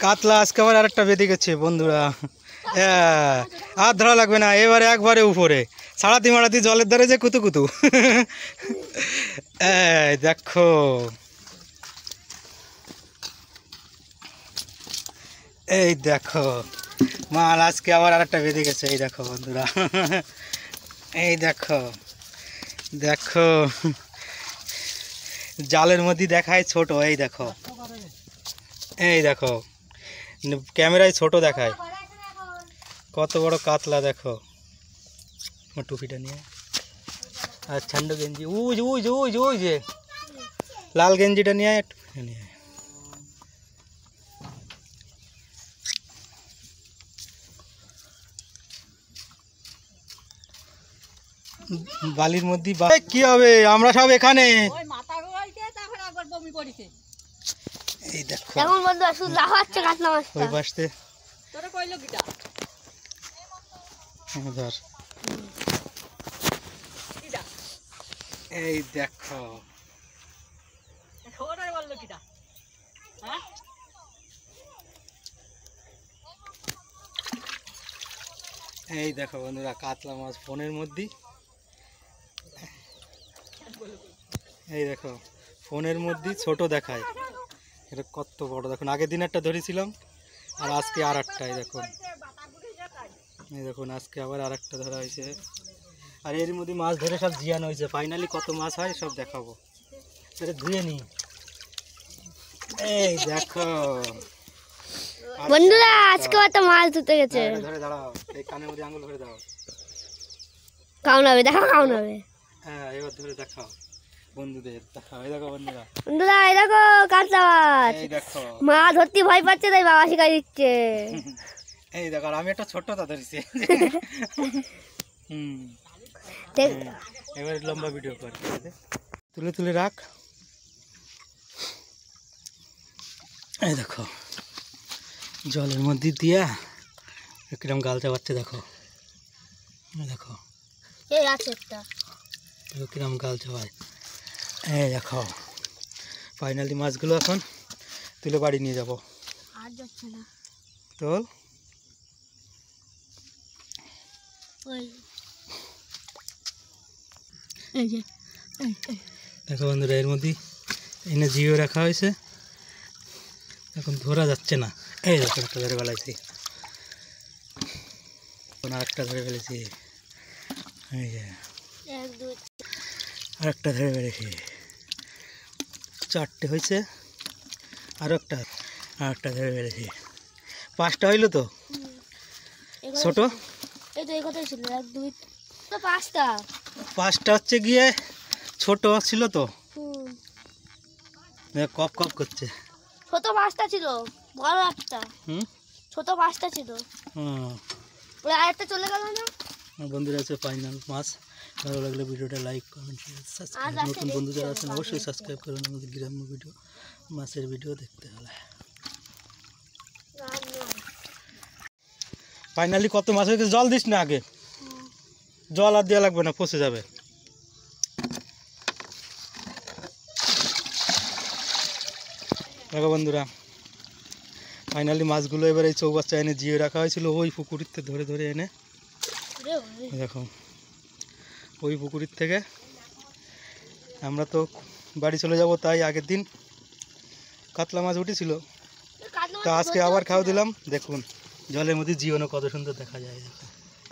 কাতলা আজকে আবার আরেকটা বেঁধে গেছে বন্ধুরা। আর ধরা লাগবে না, এবারে একবারে উপরে সাড়াতি মারাতি জলের ধারে যে কুতু কুতু। দেখো এই দেখো মাল আজকে আবার আরেকটা বেঁধে গেছে। এই দেখো বন্ধুরা, এই দেখো দেখো জালের মধ্যে দেখায় ছোট। এই দেখো, এই দেখো ক্যামেরায় ছোট দেখায়, কত বড় কাতলা দেখো। টুপিটা নিয়ে আর ঠান্ডা গেঞ্জি, উজ উজ উজ উজ যে লাল গেঞ্জিটা নিয়ে নিয়ে বালির মধ্যে কি হবে, আমরা সব এখানে। এই দেখো এখন বন্ধু শুধু লাফাচ্ছে কাতলা মাছটা ওই পাশে। তোরা কইলো কিটা ধর, কিটা এই দেখো ওরা বললো কিটা। হ্যাঁ এই দেখো বন্ধুরা কাতলা মাছ ফোনের মধ্যে। এই দেখো ফোনের মধ্যে ছোট দেখায়, এটা কত বড় দেখুন। আগের দিন একটা ধরেছিলাম আর আজকে আর একটা। এই দেখুন, এই দেখুন আজকে আবার আর একটা ধরা হয়েছে। আর এর মধ্যে মাছ ধরে সব জিয়ান হয়েছে। ফাইনালি কত মাছ হয় সব দেখাবো, সেটা ধুয়ে নি। এই দেখো বন্ধুরা আজকে তো মাছ ধরতে গেছে। ধরে দাঁড়াও, এই কানের মধ্যে আঙুল ধরে দাও। কাউন হবে, দেখো কাউন হবে। হ্যাঁ এবার ধরে দেখাও বন্ধুদের, দেখাও। এই দেখো বন্ধুরা, বন্ধুরা এই দেখো কাতলা মাছ। এই দেখো মা ধরতে ভয় পাচ্ছে তাই বাবা শিখাই দিচ্ছে। এই দেখো, আর আমি একটা ছোট্টটা ধরেছি। এবার লম্বা ভিডিও কর, তুলে তুলে রাখ। এই দেখো জলের মধ্যে দিয়া কিরম গাল চাবাচ্ছে দেখো। দেখো এই আছে একটা, কিরম গাল চাবায়। এই দেখো ফাইনালি মাছগুলো এখন তুলে বাড়ি নিয়ে যাব। আর যাচ্ছে না তোল। ওই এই যে দেখো বন্ধুরা, এর মধ্যে এনে জিও রাখা হয়েছে, এখন ধরা যাচ্ছে না। এই দেখো একটা ধরে ফেলেছি, আর একটা ধরে ফেলেছি। এই যে এক দুই আর একটা ধরে ফেলেছি, চারটে হয়েছে। আর একটা ধরে ফেলেছি, পাঁচটা হইলো তো। ছোট এই তো এই কথাই ছিল, এক দুই তো পাঁচটা। পাঁচটা হচ্ছে গিয়ে ছোট ছিল তো, কপ কপ করছে। ছোট পাঁচটা ছিল, বড় একটা। ছোট পাঁচটা ছিল, ওই আরেকটা চলে গেল না। বন্ধুরা আছে ফাইনাল মাছ। ভালো লাগলে ভিডিওটা লাইক কমেন্ট সাবস্ক্রাইব। নতুন বন্ধু যারা আছেন অবশ্যই সাবস্ক্রাইব করুন আমাদের গ্রাম্য ভিডিও মাছের ভিডিও দেখতে হলে। ফাইনালি কত মাছ হয়েছে, জল দিস না আগে, জল আর দেওয়া লাগবে না, পচে যাবে। দেখো বন্ধুরা ফাইনালি মাছগুলো এবার এই চৌবাচ্চা এনে জিয়ে রাখা হয়েছিল ওই পুকুরিতে ধরে ধরে এনে। দেখো ওই পুকুরির থেকে আমরা তো বাড়ি চলে যাব, তাই আগের দিন কাতলা মাছ উঠেছিল, তা আজকে আবার খাওয়া দিলাম। দেখুন জলের মধ্যে জিওনো কত সুন্দর দেখা যায়।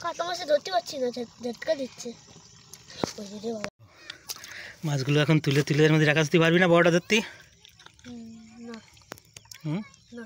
কাতলা মাছ ধরতে পারছি না, ঝটকা দিচ্ছে। মাছগুলো এখন তুলে তুলে এর মধ্যে রাখা দিতে পারবি না, বড়টা ধরতে। না হুম না